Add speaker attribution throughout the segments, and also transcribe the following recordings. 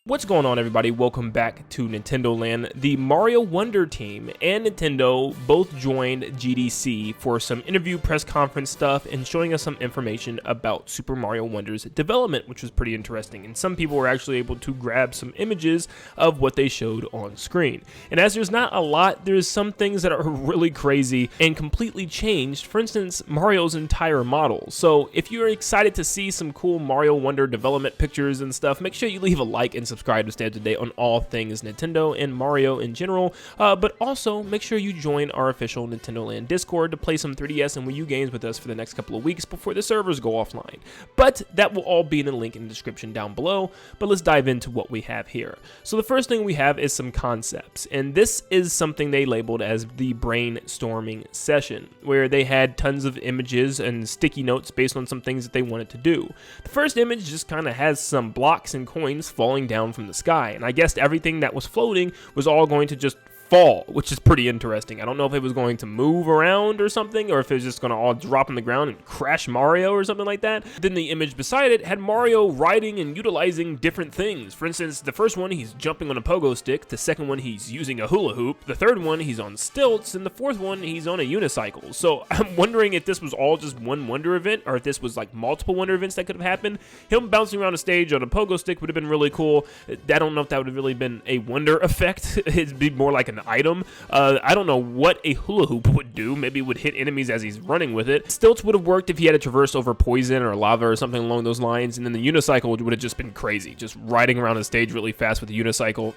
Speaker 1: What's going on, everybody? Welcome back to Nintendo Land. The Mario Wonder team and Nintendo both joined GDC for some interview press conference stuff and showing us some information about Super Mario Wonder's development, which was pretty interesting. And some people were actually able to grab some images of what they showed on screen. And as there's not a lot, there's some things that are really crazy and completely changed. For instance, Mario's entire model. So if you're excited to see some cool Mario Wonder development pictures and stuff, make sure you leave a like and subscribe to stay up to date on all things Nintendo and Mario in general, but also make sure you join our official Nintendo Land Discord to play some 3DS and Wii U games with us for the next couple of weeks before the servers go offline. But that will all be in the link in the description down below, but let's dive into what we have here. So the first thing we have is some concepts, and this is something they labeled as the brainstorming session, where they had tons of images and sticky notes based on some things that they wanted to do. The first image just kind of has some blocks and coins falling down from the sky, and I guessed everything that was floating was all going to just fall, which is pretty interesting. I don't know if it was going to move around or something, or if it was just going to all drop on the ground and crash Mario or something like that. Then the image beside it had Mario riding and utilizing different things. For instance, the first one, he's jumping on a pogo stick. The second one, he's using a hula hoop. The third one, he's on stilts. And the fourth one, he's on a unicycle. So I'm wondering if this was all just one Wonder event, or if this was like multiple Wonder events that could have happened. Him bouncing around a stage on a pogo stick would have been really cool. I don't know if that would have really been a Wonder effect. It'd be more like an item. I don't know what a hula hoop would do. Maybe it would hit enemies as he's running with it. Stilts would have worked if he had to traverse over poison or lava or something along those lines, and then the unicycle would have just been crazy, just riding around the stage really fast with a unicycle.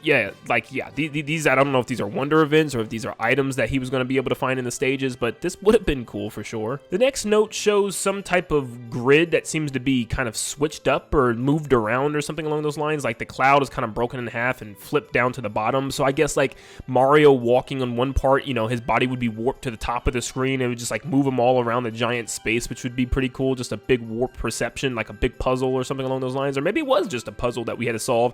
Speaker 1: These I don't know if these are Wonder events or if these are items that he was going to be able to find in the stages, but this would have been cool for sure. The next note shows some type of grid that seems to be kind of switched up or moved around or something along those lines. Like the cloud is kind of broken in half and flipped down to the bottom, so I guess like Mario walking on one part, you know, his body would be warped to the top of the screen. It would just like move him all around the giant space, which would be pretty cool. Just a big warp perception, like a big puzzle or something along those lines. Or maybe it was just a puzzle that we had to solve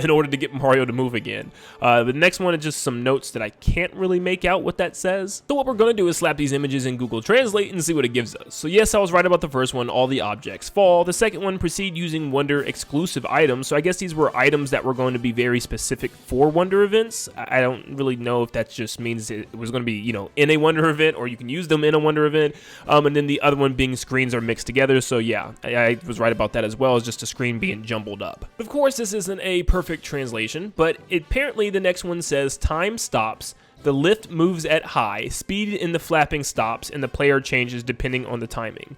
Speaker 1: in order to get Mario to move again. The next one is just some notes that I can't really make out what that says. So what we're going to do is slap these images in Google Translate and see what it gives us. So yes, I was right about the first one. All the objects fall. The second one, proceed using Wonder exclusive items. So I guess these were items that were going to be very specific for Wonder events. I don't really know if that just means it was going to be, you know, in a Wonder event, or you can use them in a Wonder event. And then the other one being screens are mixed together. So yeah, I was right about that as well, as just a screen being jumbled up. Of course, this isn't a perfect translation, but apparently the next one says time stops. The lift moves at high, speed in the flapping stops, and the player changes depending on the timing.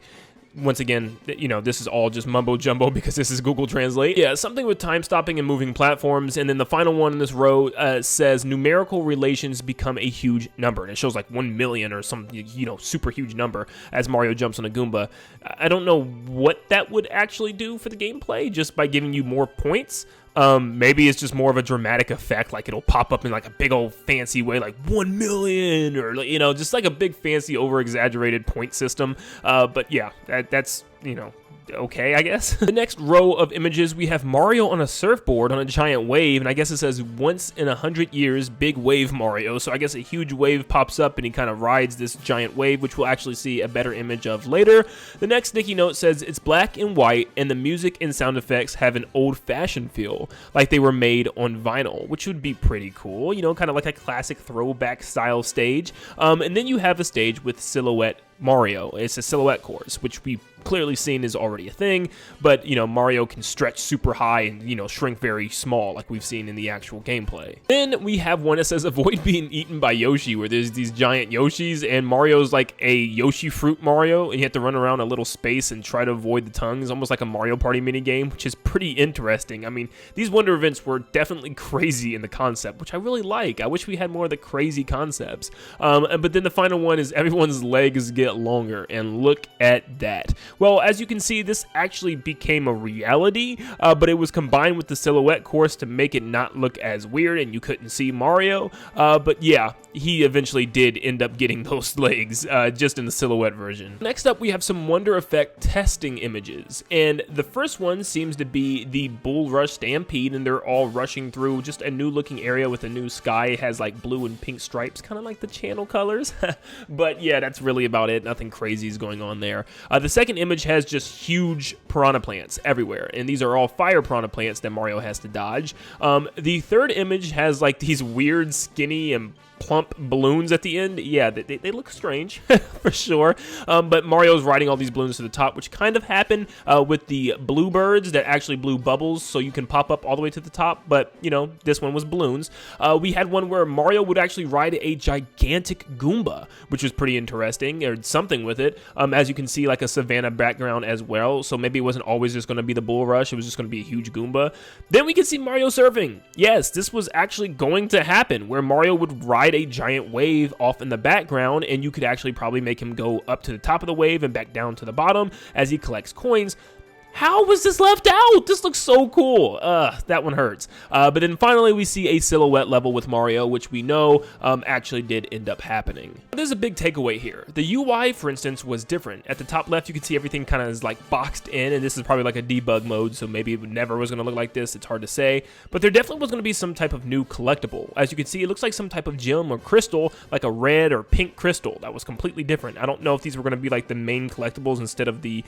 Speaker 1: Once again, you know, this is all just mumbo jumbo because this is Google Translate. Yeah, something with time stopping and moving platforms. And then the final one in this row says numerical relations become a huge number. And it shows like 1 million or some, you know, super huge number as Mario jumps on a Goomba. I don't know what that would actually do for the gameplay, just by giving you more points. Maybe it's just more of a dramatic effect, like it'll pop up in like a big old fancy way, like 1 million, or, you know, just like a big fancy over-exaggerated point system. But yeah, that's, you know, okay, I guess. The next row of images, we have Mario on a surfboard on a giant wave, and I guess it says once in 100 years, big wave Mario. So I guess a huge wave pops up and he kind of rides this giant wave, which we'll actually see a better image of later. The next sticky note says it's black and white, and the music and sound effects have an old-fashioned feel, like they were made on vinyl, which would be pretty cool, you know, kind of like a classic throwback style stage. And then you have a stage with silhouette Mario. It's a silhouette course, which we've clearly seen is already a thing, but, you know, Mario can stretch super high and, you know, shrink very small, like we've seen in the actual gameplay. Then we have one that says avoid being eaten by Yoshi, where there's these giant Yoshis, and Mario's like a Yoshi fruit Mario, and you have to run around a little space and try to avoid the tongues, almost like a Mario Party minigame, which is pretty interesting. I mean, these Wonder events were definitely crazy in the concept, which I really like. I wish we had more of the crazy concepts. But then the final one is everyone's legs get longer, and look at that. Well, as you can see, this actually became a reality, but it was combined with the silhouette course to make it not look as weird and you couldn't see Mario. But yeah, he eventually did end up getting those legs, just in the silhouette version. Next up, we have some Wonder Effect testing images, and the first one seems to be the Bull Rush Stampede, and they're all rushing through just a new looking area with a new sky. It has like blue and pink stripes, kind of like the channel colors. But yeah, that's really about it. it. Nothing crazy is going on there. The second image has just huge piranha plants everywhere, and these are all fire piranha plants that Mario has to dodge. The third image has like these weird skinny and plump balloons at the end. Yeah, they look strange for sure. But Mario's riding all these balloons to the top, which kind of happened with the blue birds that actually blew bubbles, so you can pop up all the way to the top. But you know, this one was balloons. We had one where Mario would actually ride a gigantic Goomba, which was pretty interesting, or something with it. As you can see, like a savanna background as well. So maybe it wasn't always just going to be the bull rush. It was just going to be a huge Goomba. Then we can see Mario surfing. Yes, this was actually going to happen, where Mario would ride a giant wave off in the background, and you could actually probably make him go up to the top of the wave and back down to the bottom as he collects coins. How was this left out? This looks so cool. That one hurts. But then finally we see a silhouette level with Mario, which we know actually did end up happening. There's a big takeaway here. The UI, for instance, was different. At the top left, you can see everything kind of is like boxed in, and this is probably like a debug mode, so maybe it never was going to look like this. It's hard to say. But there definitely was going to be some type of new collectible. As you can see, it looks like some type of gem or crystal, like a red or pink crystal that was completely different. I don't know if these were going to be like the main collectibles instead of the,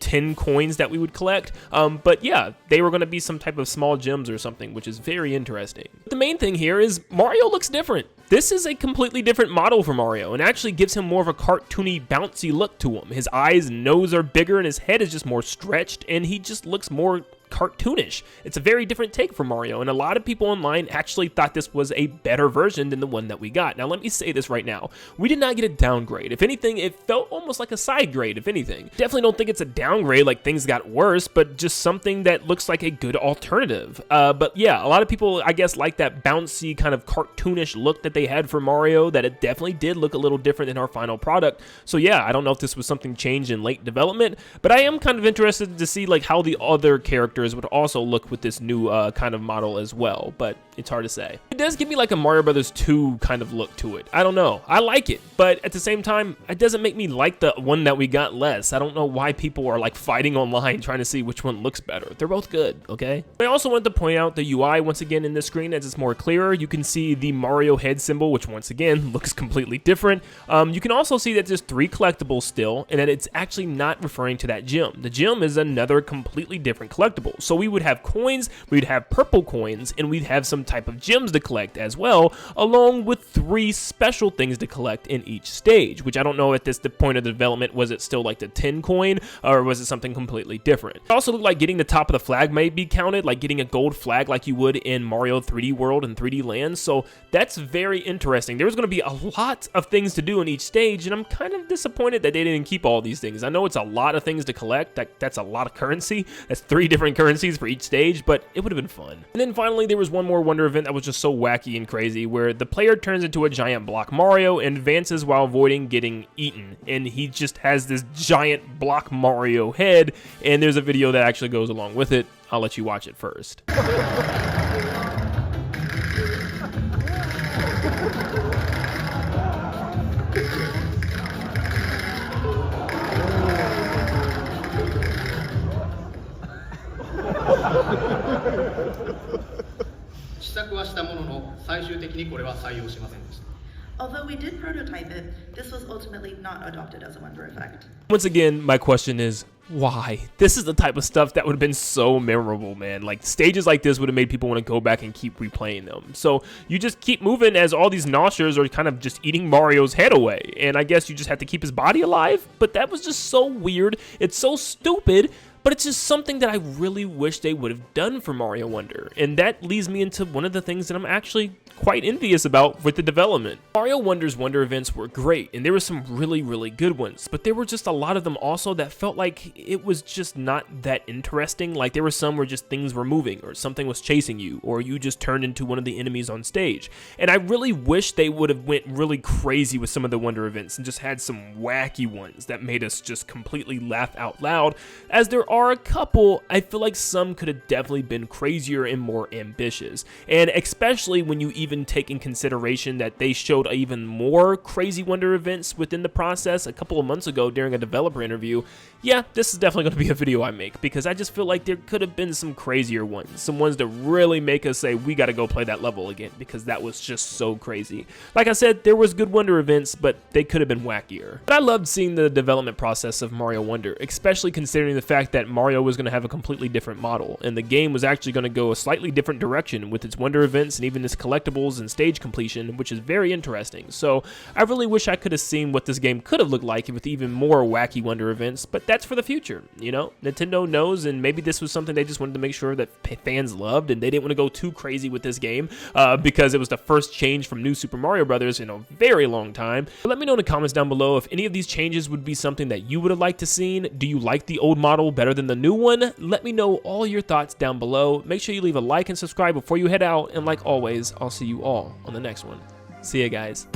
Speaker 1: 10 coins that we would collect, but yeah, they were going to be some type of small gems or something, which is very interesting. But the main thing here is Mario looks different. This is a completely different model for Mario, and actually gives him more of a cartoony, bouncy look to him. His eyes and nose are bigger, and his head is just more stretched, and he just looks more cartoonish. It's a very different take from Mario, and a lot of people online actually thought this was a better version than the one that we got. Now, let me say this right now. We did not get a downgrade. If anything, it felt almost like a side grade, if anything. Definitely don't think it's a downgrade, like things got worse, but just something that looks like a good alternative. But yeah, a lot of people, I guess, like that bouncy kind of cartoonish look that they had for Mario, that it definitely did look a little different in our final product. So yeah, I don't know if this was something changed in late development, but I am kind of interested to see like how the other characters would also look with this new kind of model as well, but it's hard to say. It does give me like a Mario Brothers 2 kind of look to it. I don't know. I like it, but at the same time, it doesn't make me like the one that we got less. I don't know why people are like fighting online trying to see which one looks better. They're both good, okay? I also wanted to point out the UI once again in this screen as it's more clearer. You can see the Mario head symbol, which once again looks completely different. You can also see that there's 3 collectibles still, and that it's actually not referring to that gem. The gem is another completely different collectible. So we would have coins, we'd have purple coins, and we'd have some type of gems to collect as well, along with 3 special things to collect in each stage, which I don't know at the point of the development, was it still like the 10 coin, or was it something completely different? It also looked like getting the top of the flag may be counted, like getting a gold flag like you would in Mario 3D World and 3D Land, so that's very interesting. There was going to be a lot of things to do in each stage, and I'm kind of disappointed that they didn't keep all these things. I know it's a lot of things to collect, that's a lot of currency, that's 3 different currencies for each stage, but it would have been fun. And then finally, there was one more Wonder event that was just so wacky and crazy, where the player turns into a giant block Mario and advances while avoiding getting eaten, and he just has this giant block Mario head, and there's a video that actually goes along with it. I'll let you watch it first.
Speaker 2: Although we did prototype it, this was ultimately not adopted as a Wonder effect.
Speaker 1: Once again, my question is, why? This is the type of stuff that would have been so memorable, man. Like, stages like this would have made people want to go back and keep replaying them. So you just keep moving as all these Noshers are kind of just eating Mario's head away. And I guess you just have to keep his body alive. But that was just so weird. It's so stupid. But it's just something that I really wish they would have done for Mario Wonder. And that leads me into one of the things that I'm actually quite envious about with the development. Mario Wonder's Wonder events were great, and there were some really, really good ones, but there were just a lot of them also that felt like it was just not that interesting. Like, there were some where just things were moving, or something was chasing you, or you just turned into one of the enemies on stage. And I really wish they would have went really crazy with some of the Wonder events and just had some wacky ones that made us just completely laugh out loud, as there are a couple, I feel like some could have definitely been crazier and more ambitious. And especially when you even take in consideration that they showed even more crazy wonder events within the process a couple of months ago during a developer interview. Yeah, this is definitely going to be a video I make, because I just feel like there could have been some crazier ones, some ones that really make us say we got to go play that level again, because that was just so crazy. Like I said, there was good wonder events, but they could have been wackier. But I loved seeing the development process of Mario Wonder, especially considering the fact that Mario was going to have a completely different model, and the game was actually going to go a slightly different direction with its wonder events and even its collectibles and stage completion, which is very interesting. So I really wish I could have seen what this game could have looked like with even more wacky wonder events, but that's for the future, you know? Nintendo knows, and maybe this was something they just wanted to make sure that fans loved, and they didn't want to go too crazy with this game because it was the first change from New Super Mario Bros. In a very long time. But let me know in the comments down below if any of these changes would be something that you would have liked to seen. Do you like the old model better than the new one? Let me know all your thoughts down below. Make sure you leave a like and subscribe before you head out, and like always, I'll see you all on the next one. See ya, guys.